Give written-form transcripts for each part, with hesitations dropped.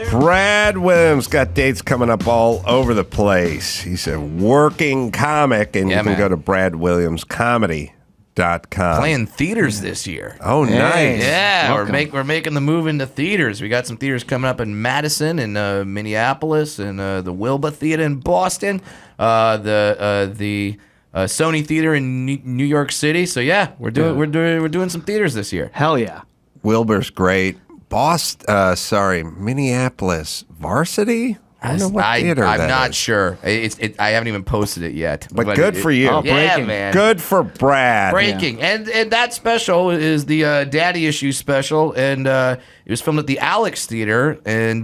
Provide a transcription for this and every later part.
Brad Williams got dates coming up all over the place. He's a working comic, and you can go to bradwilliamscomedy.com. Playing theaters this year. Oh, nice. Yeah, we're making the move into theaters. We got some theaters coming up in Madison and Minneapolis and the Wilbur Theater in Boston, the Sony Theater in New York City. So yeah, we're doing some theaters this year. Hell yeah. Wilbur's great. Minneapolis Varsity? I don't know what theater I'm that not is. sure. I haven't even posted it yet. But good for you. Yeah, man. Good for Brad. Breaking. And that special is the Daddy Issue special, and it was filmed at the Alex Theater. And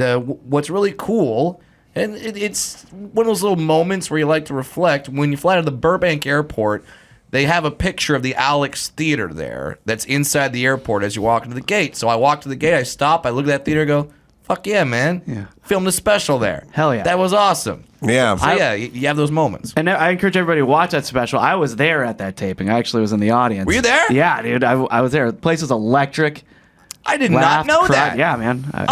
what's really cool, and it's one of those little moments where you like to reflect, when you fly to the Burbank airport, they have a picture of the Alex Theater there that's inside the airport as you walk into the gate. So I walk to the gate, I stop, I look at that theater, go, fuck yeah, man. Yeah. Filmed a special there. Hell yeah. That was awesome. Yeah. So yeah, you have those moments. And I encourage everybody to watch that special. I was there at that taping. I actually was in the audience. Were you there? Yeah, dude. I was there. The place was electric. I did Laughed, not know cried. that. Yeah, man. I did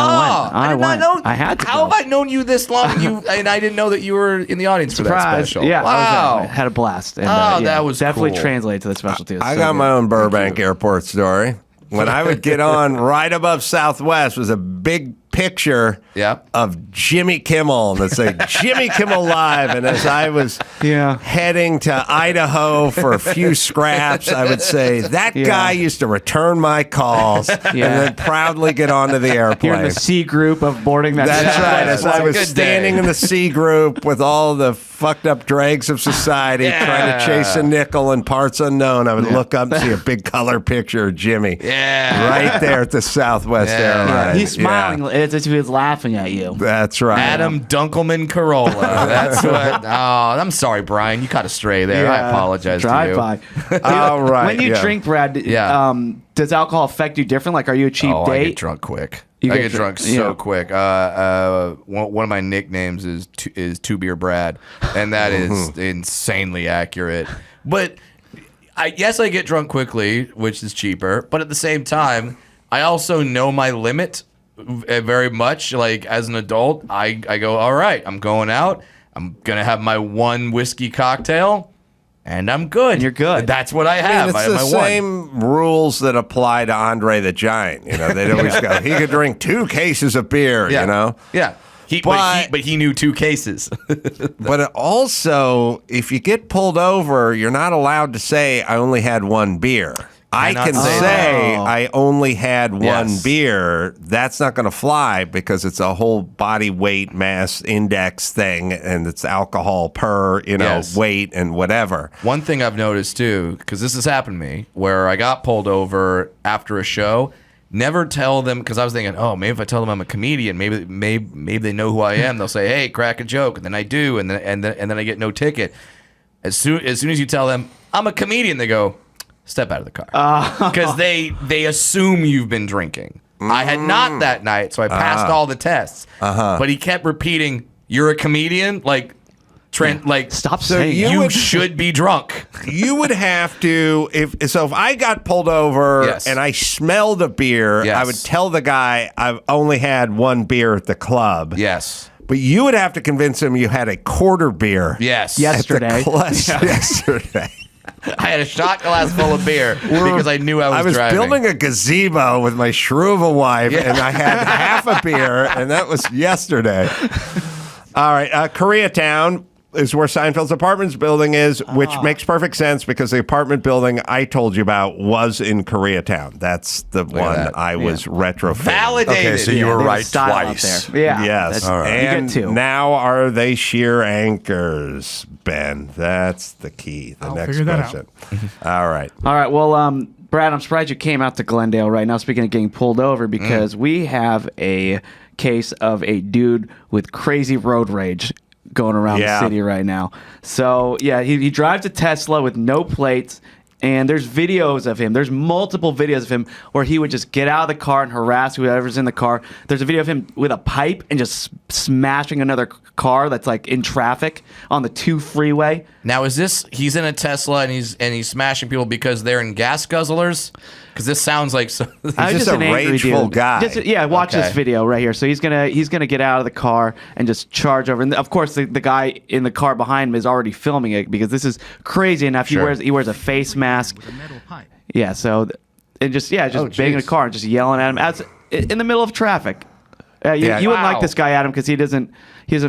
not know. I had to. How go. have I known you this long? And I didn't know that you were in the audience for that Surprise. special. Yeah, Wow. I had a blast. And, That was definitely cool. translated to the special too. I got my own Burbank airport story. When I would get on right above Southwest was a big picture of Jimmy Kimmel that said Jimmy Kimmel Live. And as I was heading to Idaho for a few scraps, I would say, that guy used to return my calls and then proudly get onto the airplane. You're in the C group of boarding that. That's right. As I was Good standing day. in the C group with all the fucked up dregs of society trying to chase a nickel in parts unknown, I would look up and see a big color picture of Jimmy. Yeah. Right there at the Southwest Airlines. Yeah, he's smiling as if he was laughing at you. That's right. Adam Dunkelman Carolla. That's what. Oh, I'm sorry, Brian. You caught a stray there. I apologize to you. Drive by. All right. When you drink, Brad, does alcohol affect you different? Like, are you a cheap date? I get drunk quick. I get drunk so quick. One of my nicknames is Two Beer Brad, and that is insanely accurate. But I get drunk quickly, which is cheaper. But at the same time, I also know my limit very much. Like, as an adult, I go, all right, I'm going out. I'm gonna have my one whiskey cocktail. And I'm good. And you're good. That's what I have. It's I have the my same rules that apply to Andre the Giant. You know, they'd always go, he could drink 2 cases of beer, you know? Yeah. But he knew 2 cases. But also, if you get pulled over, you're not allowed to say, I only had 1 beer. I can say I only had 1 beer. That's not going to fly because it's a whole body weight mass index thing, and it's alcohol per, weight and whatever. One thing I've noticed too, because this has happened to me, where I got pulled over after a show. Never tell them, because I was thinking, oh, maybe if I tell them I'm a comedian, maybe they know who I am. They'll say, hey, crack a joke, and then I do, and then I get no ticket. As soon as you tell them I'm a comedian, they go, step out of the car, because they assume you've been drinking. I had not that night, so I passed all the tests. But he kept repeating, "You're a comedian." Like, Trent, stop saying you should be drunk. You would have to if I got pulled over and I smelled a beer, I would tell the guy I've only had 1 beer at the club. Yes. But you would have to convince him you had a quarter beer. Yes. Yesterday. Yesterday. I had a shot glass full of beer because I knew I was driving. Building a gazebo with my shrew of a wife, and I had half a beer, and that was yesterday. All right, Koreatown is where Seinfeld's apartments building is, which makes perfect sense because the apartment building I told you about was in Koreatown. That's the one I was retrofitting. Validated. Okay, so you were right twice. Yeah. Yes. Right. And you get 2. now are they sheer anchors, Ben? That's the key. The next figure that question. All right. All right. Well, Brad, I'm surprised you came out to Glendale right now. Speaking of getting pulled over, because we have a case of a dude with crazy road rage going around the city right now. So, yeah, he drives a Tesla with no plates, and there's videos of him. There's multiple videos of him where he would just get out of the car and harass whoever's in the car. There's a video of him with a pipe and just smashing another car that's like in traffic on the 2 freeway. Now, is this he's in a Tesla and he's smashing people because they're in gas guzzlers? Because this sounds like he's just a rageful guy. Watch this video right here. So he's gonna get out of the car and just charge over. And of course, the guy in the car behind him is already filming it because this is crazy enough. Sure. He wears a face mask. Yeah. So and just banging the car and just yelling at him in the middle of traffic. You wouldn't like this guy, Adam, because he doesn't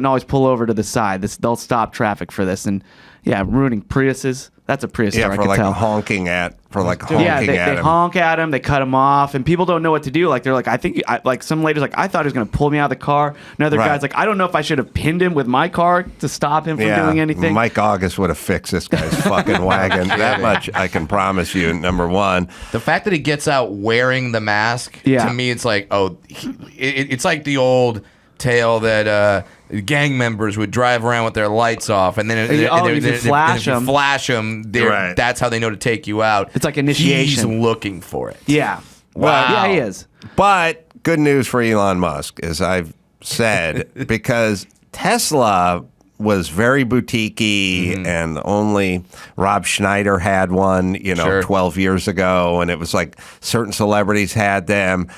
always pull over to the side. They'll stop traffic for this, and ruining Priuses. That's a Prius star, I could tell. honking at him. They honk at him, they cut him off, and people don't know what to do. Like they're like, some lady's like, I thought he was gonna pull me out of the car. Another guy's like, I don't know if I should have pinned him with my car to stop him from doing anything. Mike August would have fixed this guy's fucking wagon. That much I can promise you. Number one, the fact that he gets out wearing the mask to me, it's like, it's like the old tale that gang members would drive around with their lights off, and then if you flash them, that's how they know to take you out. It's like initiation. He's looking for it. Yeah. Wow. Yeah, he is. But good news for Elon Musk, as I've said, because Tesla was very boutique-y, and only Rob Schneider had one, 12 years ago, and it was like certain celebrities had them.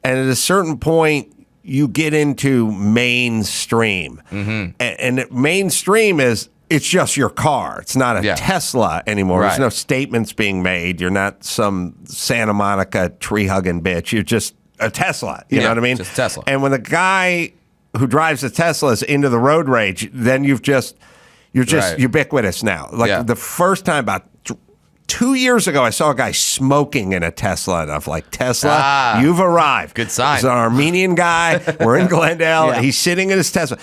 And at a certain point, you get into mainstream. And mainstream is, it's just your car. It's not a Tesla anymore. There's no statements being made. You're not some Santa Monica tree-hugging bitch. You're just a Tesla. You know what I mean? Just Tesla. And when the guy who drives a Tesla is into the road rage, then you're just ubiquitous now. Like the first time about 2 years ago, I saw a guy smoking in a Tesla, and I'm like, Tesla, you've arrived. Good sign. He's an Armenian guy. We're in Glendale. He's sitting in his Tesla.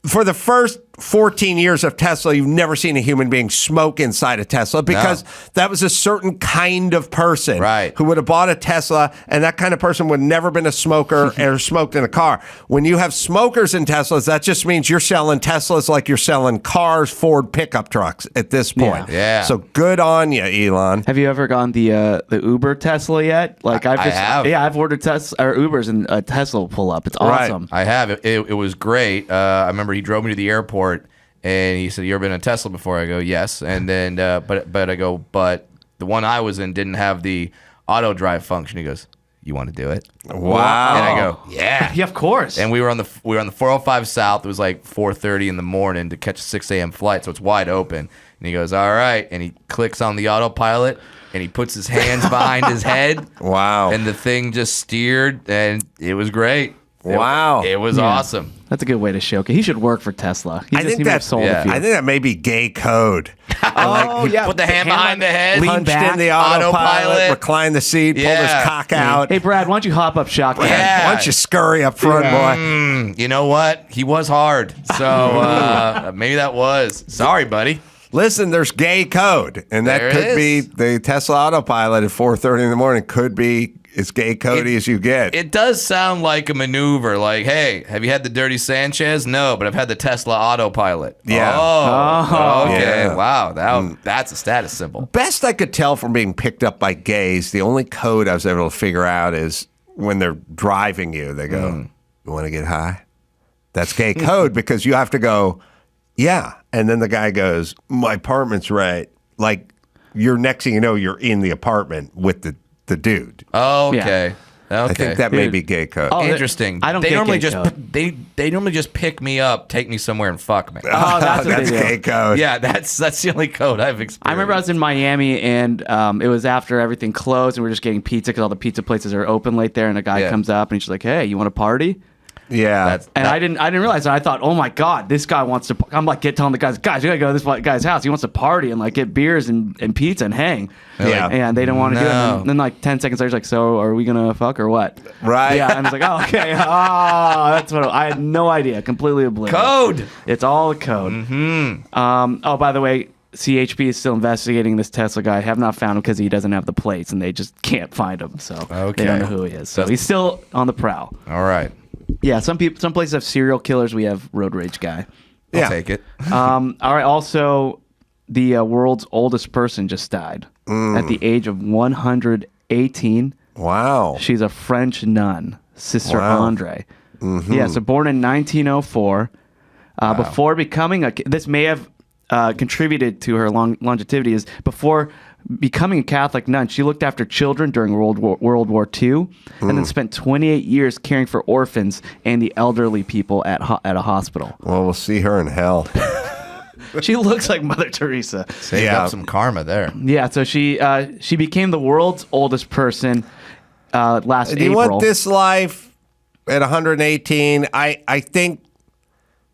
For the first 14 years of Tesla, you've never seen a human being smoke inside a Tesla because that was a certain kind of person who would have bought a Tesla, and that kind of person would never been a smoker or smoked in a car. When you have smokers in Teslas, that just means you're selling Teslas like you're selling cars, Ford pickup trucks at this point. Yeah. So good on you, Elon. Have you ever gone the Uber Tesla yet? Like I have. Yeah, I've ordered Tesla or Ubers, and a Tesla will pull up. It's awesome. I have. It was great. I remember he drove me to the airport. And he said, "You ever been in a Tesla before?" I go, "Yes." And then, but I go, "But the one I was in didn't have the auto drive function." He goes, "You want to do it?" Wow. And I go, "Yeah, yeah, of course." And we were on the 405 South. It was like 4:30 in the morning to catch a 6 a.m. flight, so it's wide open. And he goes, "All right," and he clicks on the autopilot. And he puts his hands behind his head. Wow. And the thing just steered, and it was great. Wow. It was awesome. That's a good way to showcase. He should work for Tesla. I think that may be gay code. Put the hand behind the head, punched in the autopilot, recline the seat, pulled his cock out. Hey, Brad, why don't you hop up shotgun? Why don't you scurry up front, boy? You know what? He was hard. So maybe that was. Sorry, buddy. Listen, there's gay code, and that could be the Tesla autopilot at 4:30 in the morning. Could be as gay codey as you get. It does sound like a maneuver. Like, hey, have you had the Dirty Sanchez? No, but I've had the Tesla autopilot. Yeah. Oh, okay. Yeah. Wow, that's a status symbol. Best I could tell from being picked up by gays, the only code I was able to figure out is when they're driving you, they go, "You want to get high?" That's gay code because you have to go, "Yeah." And then the guy goes, "My apartment's right." Like, you're next thing you know, you're in the apartment with the dude. Oh, okay. Yeah. Okay. I think that may be gay code. Oh, interesting. I don't they get normally gay just code. they normally just pick me up, take me somewhere, and fuck me. Oh, that's what they do. gay code. Yeah, that's the only code I've experienced. I remember I was in Miami, and it was after everything closed, and we were just getting pizza because all the pizza places are open late there. And a guy comes up, and he's like, "Hey, you want to party?" Yeah. I didn't realize that. I thought, oh my God, this guy wants to. I'm like, telling the guys, you gotta go to this guy's house. He wants to party and like get beers and pizza and hang. Yeah. And they don't want to do it. And then like 10 seconds later, he's like, so are we gonna fuck or what? Right. Yeah. And I was like, oh, okay. That's what I had no idea. Completely oblivious. Code. It's all a code. Oh, by the way, CHP is still investigating this Tesla guy. I have not found him because he doesn't have the plates, and they just can't find him. So they don't know who he is. So he's still on the prowl. All right. Yeah, some places have serial killers. We have road rage guy. I'll take it. All right. Also, the world's oldest person just died at the age of 118. Wow. She's a French nun, Sister Andre. Mm-hmm. Yeah, so born in 1904. Before becoming this may have contributed to her longevity, is before becoming a Catholic nun, she looked after children during World War II, and then spent 28 years caring for orphans and the elderly people at a hospital. Well, we'll see her in hell. She looks like Mother Teresa. Saved up some karma there. Yeah, so she became the world's oldest person last April. Do you want this life at 118? I think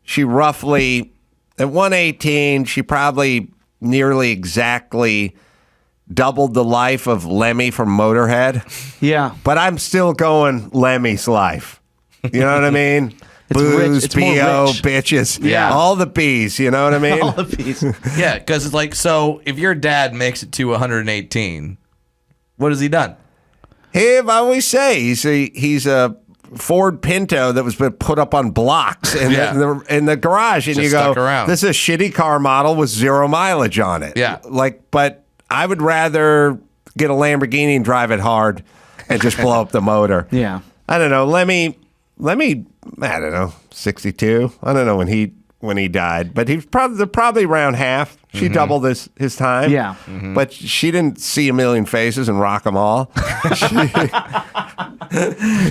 she roughly, at 118, she probably nearly exactly doubled the life of Lemmy from Motorhead. Yeah. But I'm still going Lemmy's life. You know what I mean? Booze, B.O., bitches. Yeah. All the B's, you know what I mean? All the B's. Yeah, because it's like, so if your dad makes it to 118, what has he done? I always say he's a Ford Pinto that was put up on blocks in the garage, and Just you go, stuck around. this is a shitty car model with 0 mileage on it. Yeah. But I would rather get a Lamborghini and drive it hard and just blow up the motor. Yeah. I don't know. Lemmy, I don't know, 62. I don't know when he died, but he's probably around half. She doubled his time. Yeah. But she didn't see a million faces and rock them all.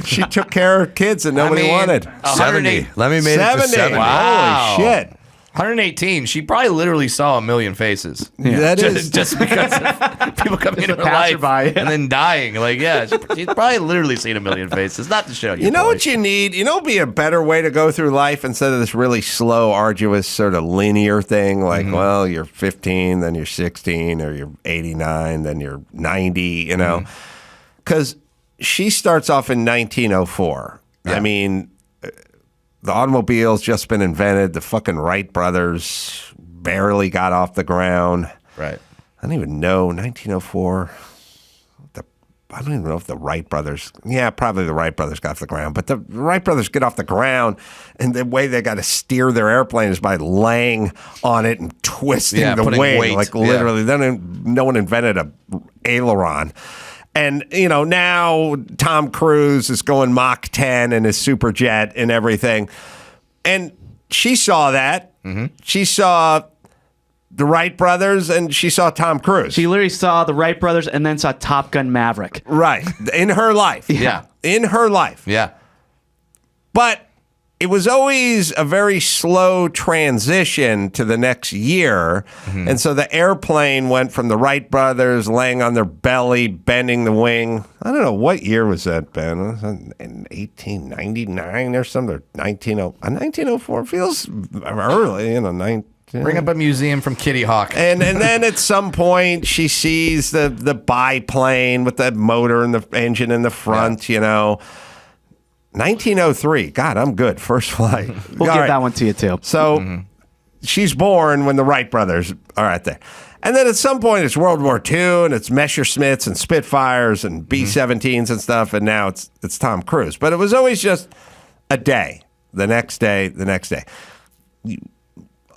She took care of kids that nobody wanted. 70. Lemmy made it to 70. Wow. Holy shit. 118. She probably literally saw a million faces. That is Just because of people coming into her life passerby, yeah. and then dying. Like, yeah, she's probably literally seen a million faces. Not to show you. You know what you need? You know what would be a better way to go through life instead of this really slow, arduous, sort of linear thing? Like, well, you're 15, then you're 16, or you're 89, then you're 90, you know? Because she starts off in 1904. Yeah. I mean, the automobile's just been invented. The fucking Wright brothers barely got off the ground. Right. I don't even know. 1904. I don't even know if the Wright brothers. Yeah, probably the Wright brothers got off the ground. But the Wright brothers get off the ground, and the way they got to steer their airplane is by laying on it and twisting the putting wing. weight. Like literally, then no one invented a aileron. And, you know, now Tom Cruise is going Mach 10 in his super jet and everything. And she saw that. She saw the Wright brothers and she saw Tom Cruise. She literally saw the Wright brothers and then saw Top Gun Maverick. Right. In her life. Yeah. In her life. Yeah. But it was always a very slow transition to the next year. And so the airplane went from the Wright brothers laying on their belly, bending the wing. I don't know, what year was that, Ben? Was that in 1899 or something? Or 1904 feels early, you know, 19. Bring up a museum from Kitty Hawk. And then at some point she sees the biplane with the motor and the engine in the front, you know. 1903. God, I'm good. First flight. We'll give that one to you, too. So she's born when the Wright brothers are out there. And then at some point it's World War II and it's Messerschmitts and Spitfires and B-17s and stuff. And now it's Tom Cruise. But it was always just a day, the next day, the next day.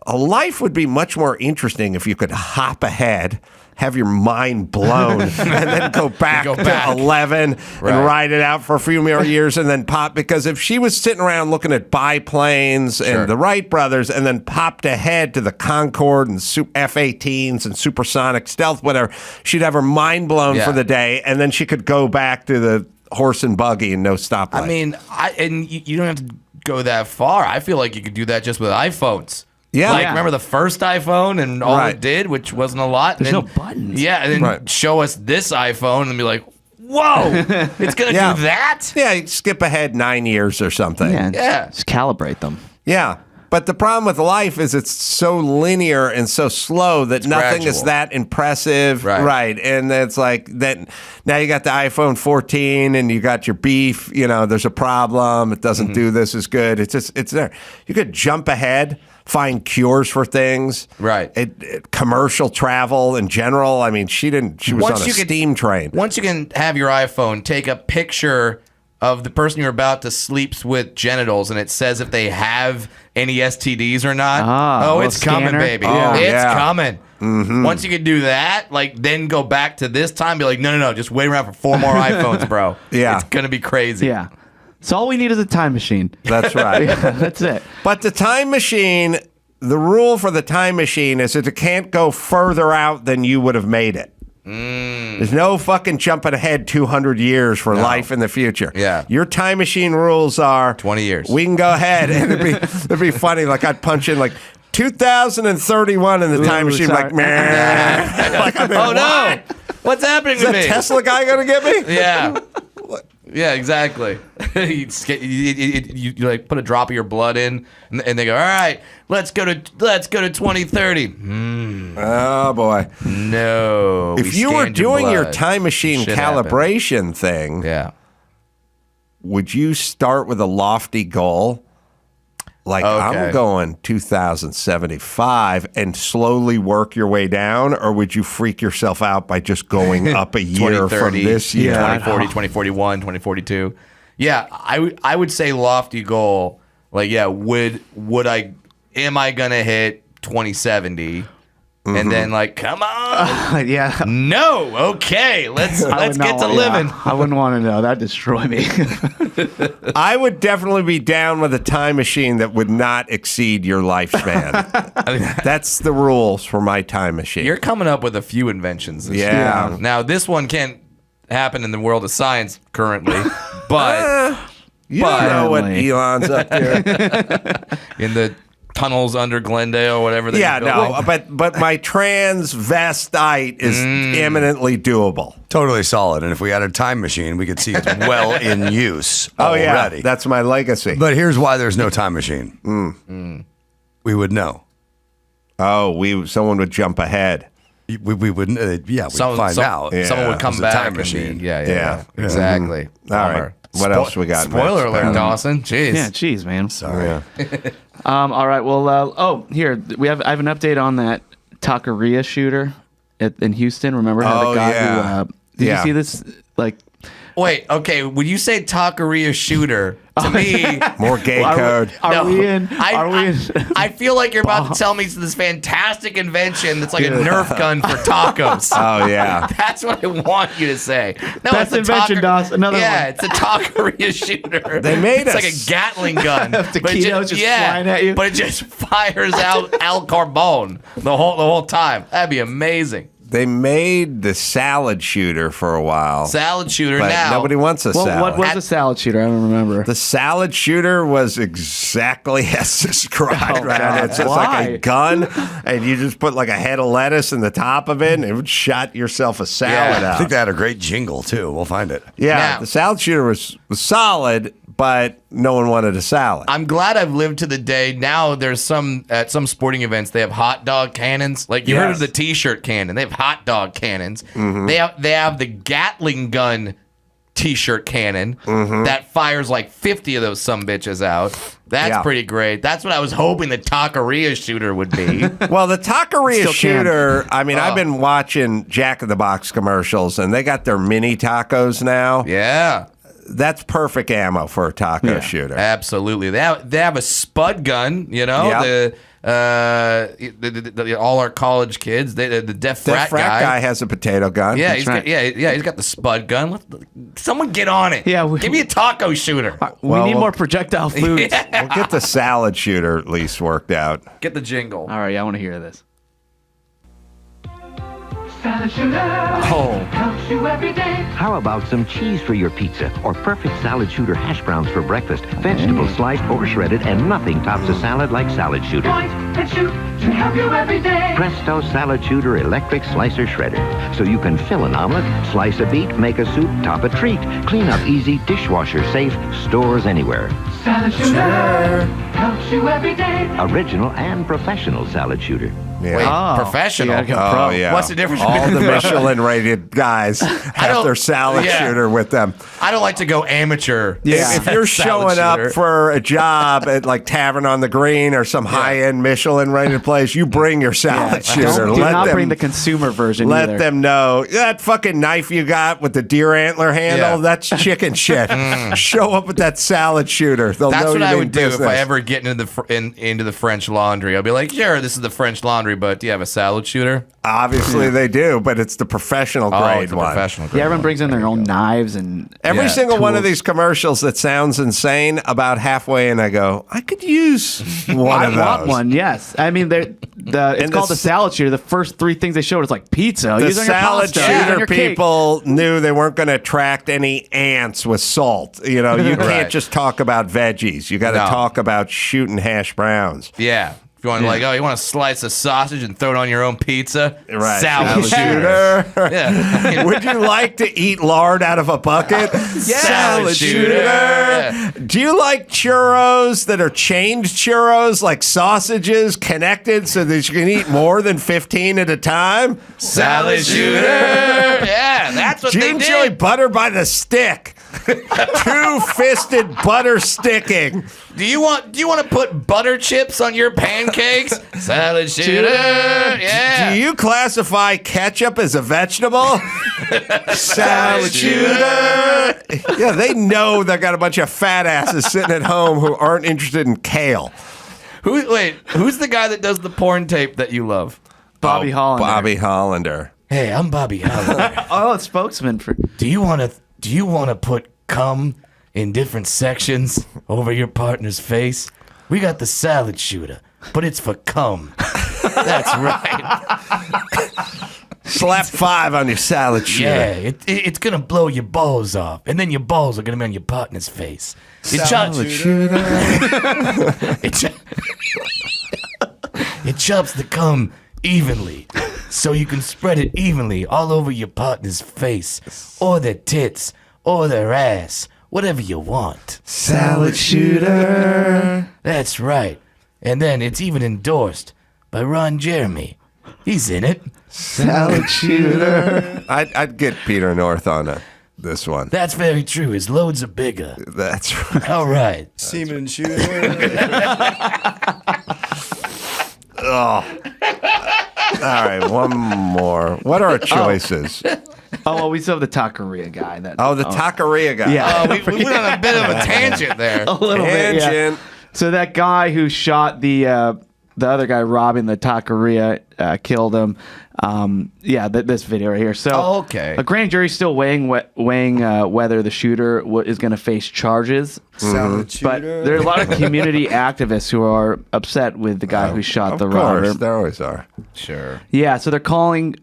A life would be much more interesting if you could hop ahead, have your mind blown, and then go back to 11 and ride it out for a few more years and then pop. Because if she was sitting around looking at biplanes and the Wright brothers and then popped ahead to the Concorde and F-18s and supersonic stealth, whatever, she'd have her mind blown for the day, and then she could go back to the horse and buggy and no stoplight. I mean, you don't have to go that far. I feel like you could do that just with iPhones. Yeah. Like, remember the first iPhone and all it did, which wasn't a lot? There's no buttons. Yeah, and then show us this iPhone and be like, whoa, it's going to do that? Yeah, you skip ahead 9 years or something. Yeah. Just calibrate them. Yeah. But the problem with life is it's so linear and so slow that nothing is gradual. that impressive. Right. And it's like that now you got the iPhone 14 and you got your beef, you know, there's a problem. It doesn't do this as good. It's there. You could jump ahead, find cures for things. Right. Commercial travel in general. I mean, she was on a steam train. Once you can have your iPhone take a picture of the person you're about to sleep with genitals, and it says if they have any STDs or not. Oh, it's coming, scanner. baby. Oh, it's yeah. coming. Once you can do that, like, then go back to this time, be like, no, just wait around for 4 more iPhones, bro. Yeah. It's going to be crazy. Yeah. So all we need is a time machine. That's right. Yeah, that's it. But the time machine, the rule for the time machine is that it can't go further out than you would have made it. There's no fucking jumping ahead 200 years for life in the future. Yeah. Your time machine rules are 20 years. We can go ahead, and it'd be funny. Like I'd punch in like 2031 in the time machine, sorry. like meh. Like, I mean, Oh no! What's happening Is to that me? Tesla guy gonna get me? Yeah. Yeah, exactly. you like put a drop of your blood in, and they go, "All right, let's go to 2030." Oh boy! No. If you were doing your time machine Shit calibration thing, yeah. would you start with a lofty goal? Like, Okay. I'm going 2075 and slowly work your way down, or would you freak yourself out by just going up a year from 2030, this year? 2040, 2041, 2042. Yeah, I would say lofty goal. Like, yeah, am I gonna hit 2070? And then like, come on. Yeah. No, okay, let's get to living. I wouldn't want to know. That'd destroy me. I would definitely be down with a time machine that would not exceed your lifespan. That's the rules for my time machine. You're coming up with a few inventions this Yeah. year. Now, this one can't happen in the world of science currently, but you don't know what Elon's up to. in the tunnels under Glendale, whatever they Yeah, built. no, but my transvestite is eminently doable. Totally solid. And if we had a time machine, we could see it's well in use Oh already. yeah, that's my legacy. But here's why there's no time machine. We would know. Oh, someone would jump ahead. We wouldn't. We'd find out. Yeah. Someone would come It's a back. time and machine. Yeah, exactly. All right. What else we got? Spoiler Mitch? alert, Dawson. Jeez. Yeah, geez, man. Sorry. Yeah. All right. Well, here I have an update on that Taqueria shooter in Houston. Remember how the guy yeah. who did Yeah. you see this? Like, Wait, okay. When you say Taqueria shooter, to me, More gay code. are we in? I feel like you're about to tell me this fantastic invention that's like a Nerf gun for tacos. Oh yeah. That's what I want you to say. No, That's it's a invention, Doss. Another yeah, one. it's a Taqueria shooter. They made it's us- like a Gatling gun. Taquitos just flying at you. But it just fires out Al Carbone the whole time. That'd be amazing. They made the salad shooter for a while. Salad shooter but now. nobody wants a well, salad. what was a salad shooter? I don't remember. The salad shooter was exactly as described. Oh, right? God. It's just like a gun, and you just put like a head of lettuce in the top of it, and it would shot yourself a salad Yeah. I out. think they had a great jingle too. We'll find it. Yeah, Now- the salad shooter was solid, but no one wanted a salad. I'm glad I've lived to the day. Now there's at some sporting events they have hot dog cannons. Like you heard of the T-shirt cannon. They have hot dog cannons. They have the Gatling gun T-shirt cannon that fires like 50 of those sumbitches out. That's pretty great. That's what I was hoping the Taqueria shooter would be. Well, the Taqueria Still can. shooter, I mean, I've been watching Jack in the Box commercials, and they got their mini tacos now. Yeah. That's perfect ammo for a taco shooter. Absolutely. They have a spud gun, you know, Yep. all our college kids, the deaf That frat guy has a potato gun. Yeah, That's right. he's got the spud gun. Someone get on it. Yeah, give me a taco shooter. We need more projectile foods. We'll get the salad shooter at least worked out. Get the jingle. All right, I want to hear this. Salad shooter helps you every day. How about some cheese for your pizza or perfect salad shooter hash browns for breakfast? Vegetables sliced or shredded, and nothing tops a salad like salad shooter. Point and shoot to help you every day. Presto Salad Shooter Electric Slicer Shredder. So you can fill an omelet, slice a beet, make a soup, top a treat. Clean up easy, dishwasher safe, stores anywhere. Salad shooter helps you every day. Original and professional salad shooter. Yeah. Wait, professional. You gotta go Oh, yeah. What's the difference All between the Michelin-rated guys have don't- their salad yeah. shooter with them. I don't like to go amateur. If you're Salad showing up shooter. for a job at like Tavern on the Green or some high-end Michelin-rated place, you bring your salad shooter. Do not bring the consumer version Let either. them know that fucking knife you got with the deer antler handle, Yeah. that's chicken shit. Show up with that salad shooter. They'll That's know what you I mean would do if business. I ever getting into the French Laundry. I'll be like, sure, this is the French Laundry, but do you have a salad shooter? Obviously they do, but it's the professional grade one. Professional grade. Yeah, everyone brings in their own knives and Every single one of tools. these commercials that sounds insane, about halfway in I go, I could use one of those. I want one, yes. I mean, it's called the salad shooter. The first 3 things they showed was like pizza. The Use on your salad pasta, use on shooter your cake. people knew they weren't going to attract any ants with salt. You know, you can't Right. just talk about veggies. You got to talk about shooting hash browns. Yeah. If you want to you want to slice a sausage and throw it on your own pizza? Right. Salad shooter. Yeah. Would you like to eat lard out of a bucket? Salad shooter. Yeah. Do you like churros that are chained churros, like sausages connected so that you can eat more than 15 at a time? Salad shooter. Yeah, that's what Do you they enjoy did. butter by the stick? Two-fisted butter sticking. Do you want to put butter chips on your pancakes? Salad shooter. Yeah. Do you classify ketchup as a vegetable? Salad shooter. Yeah, they know they got a bunch of fat asses sitting at home who aren't interested in kale. Who's the guy that does the porn tape that you love? Bobby Hollander. Bobby Hollander. Hey, I'm Bobby Hollander. Oh, it's spokesman for. Do you want to put cum in different sections over your partner's face? We got the salad shooter, but it's for cum. That's right. Slap 5 on your salad shooter. Yeah, it's gonna blow your balls off, and then your balls are gonna be on your partner's face. Salad shooter. It chops the cum evenly, so you can spread it evenly all over your partner's face, or their tits, or their ass, whatever you want. Salad shooter. That's right. And then it's even endorsed by Ron Jeremy. He's in it. Salad shooter. I'd get Peter North on this one. That's very true. His loads are bigger. That's right. All right. Semen shooter. All right, one more. What are our choices? Oh, well, we still have the Taqueria guy. The Taqueria guy. Yeah. We went on a bit of a tangent there. A little bit, yeah. Tangent. So that guy who shot the other guy robbing the Taqueria killed him. This video right here. So, okay. A grand jury still weighing whether the shooter is going to face charges. Salad But shooter. there are a lot of community activists who are upset with the guy who shot the Of course, robber. there always are. Sure. Yeah, so they're calling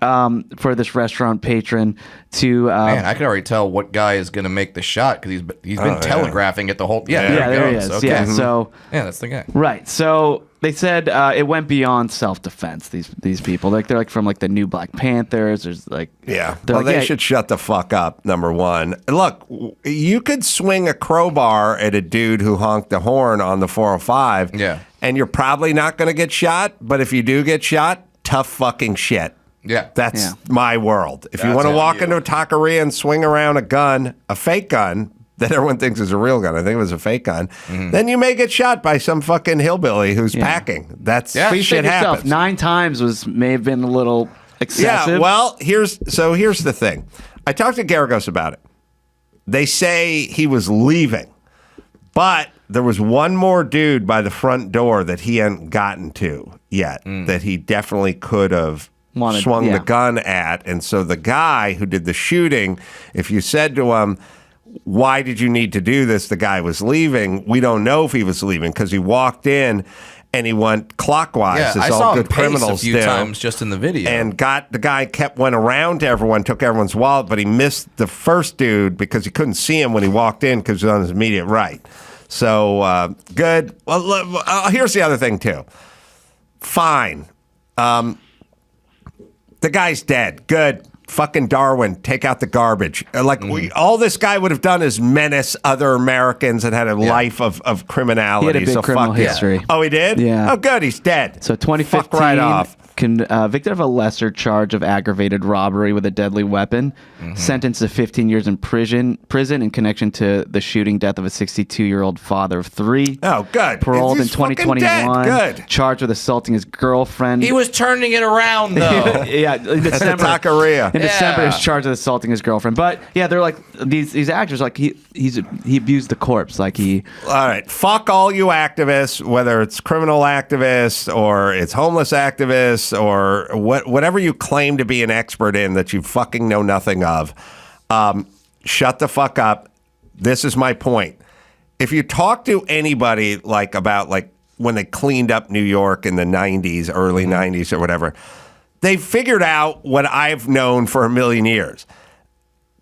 for this restaurant patron to. Man, I can already tell what guy is going to make the shot because he's been telegraphing it the whole. Yeah, there he goes. is. Okay. Yeah, so Yeah, that's the guy. right. So they said it went beyond self-defense. These people, they're like from like the new Black Panthers. There's like Yeah. they're Well, like, they should shut the fuck up, number one. Look, you could swing a crowbar at a dude who honked the horn on the 405. Yeah. And you're probably not going to get shot. But if you do get shot, tough fucking shit. Yeah. That's my world. If you That's want to on walk you. into a taqueria and swing around a gun, a fake gun, that everyone thinks is a real gun, I think it was a fake gun, then you may get shot by some fucking hillbilly who's packing. That's But you shit said yourself, happens. 9 times may have been a little excessive. Yeah, well, here's the thing. I talked to Garagos about it. They say he was leaving, but there was one more dude by the front door that he hadn't gotten to yet that he definitely could have swung the gun at. And so the guy who did the shooting, if you said to him, why did you need to do this? The guy was leaving. We don't know if he was leaving because he walked in and he went clockwise, Yeah, as I all saw him good pace criminals a few do. times just in the video. And went around to everyone, took everyone's wallet, but he missed the first dude because he couldn't see him when he walked in because he was on his immediate right. So good. Well, here's the other thing too. Fine. The guy's dead. Good. Fucking Darwin, take out the garbage. All this guy would have done is menace other Americans and had a life of criminality. He had a big criminal fuck him. history. Oh, he did? Yeah. Oh, good. He's dead. So 2015, Fuck right off. convicted of a lesser charge of aggravated robbery with a deadly weapon, sentenced to 15 years in prison in connection to the shooting death of a 62-year-old father of 3. Oh, good. Paroled in He's fucking 2021. dead. Good. Charged with assaulting his girlfriend. He was turning it around, though. Yeah, in December. Taqueria. In December, he was charged with assaulting his girlfriend. But yeah, they're like these actors. Like he abused the corpse. Like he. All right, fuck all you activists, whether it's criminal activists or it's homeless activists or whatever you claim to be an expert in that you fucking know nothing of. Shut the fuck up. This is my point. If you talk to anybody about when they cleaned up New York in the 90s, early 90s or whatever, they figured out what I've known for a million years.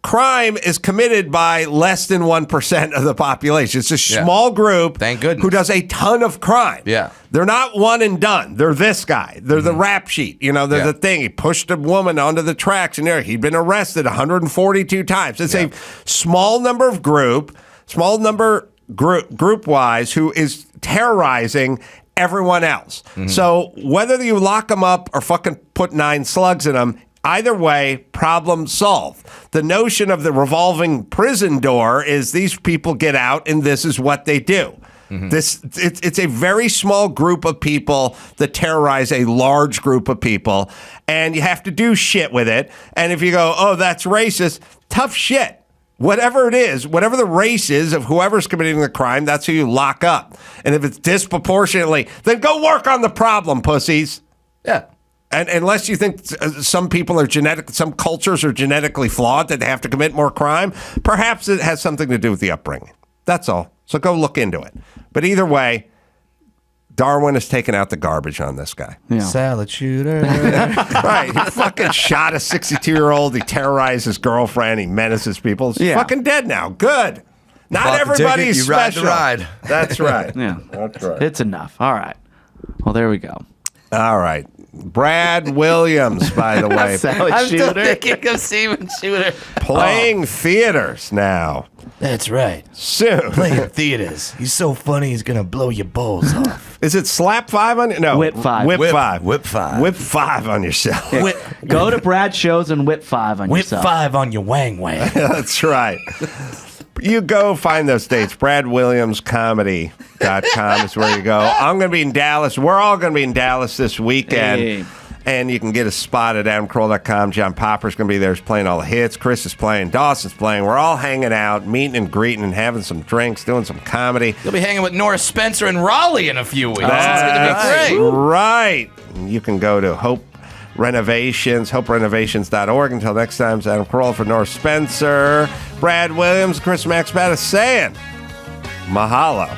Crime is committed by less than 1% of the population. It's a small group Thank goodness. who does a ton of crime. Yeah. They're not one and done. They're this guy. They're the rap sheet. They're the thing. He pushed a woman onto the tracks and there he'd been arrested 142 times. It's a small number of group-wise who is terrorizing everyone else. So whether you lock them up or fucking put 9 slugs in them, either way, problem solved. The notion of the revolving prison door is these people get out and this is what they do. It's a very small group of people that terrorize a large group of people, and you have to do shit with it. And if you go, oh, that's racist, tough shit. Whatever it is, whatever the race is of whoever's committing the crime, that's who you lock up. And if it's disproportionately, then go work on the problem, pussies. Yeah. And unless you think some cultures are genetically flawed that they have to commit more crime, perhaps it has something to do with the upbringing. That's all. So go look into it. But either way, Darwin has taken out the garbage on this guy. Yeah. Salad shooter. Right. He fucking shot a 62-year-old. He terrorized his girlfriend. He menaces people. He's fucking dead now. Good. Not Bought the everybody's ticket, you ride the special. ride. That's right. Yeah. That's right. It's enough. All right. Well, there we go. All right. Brad Williams, by the way, Salad I'm still shooter. thinking of Steven Shooter. playing theaters now. That's right. Soon. Playing theaters. He's so funny, he's going to blow your balls off. Is it Slap 5 on you? No. Whip 5. Whip Whip 5. Whip 5. Whip 5 on yourself. Go to Brad's shows and whip 5 on Whip yourself. 5 on your wang wang. That's right. You go find those dates. BradWilliamsComedy.com is where you go. I'm going to be in Dallas. We're all going to be in Dallas this weekend. Hey. And you can get a spot at AdamCarolla.com. John Popper's going to be there. He's playing all the hits. Chris is playing. Dawson's playing. We're all hanging out, meeting and greeting and having some drinks, doing some comedy. You'll be hanging with Norris Spencer and Raleigh in a few weeks. That's It's going to be great. right. You can go to Hope Renovations, hoperenovations.org. Until next time, it's Adam Carolla for Norris Spencer, Brad Williams, Chris Max Battis saying mahalo.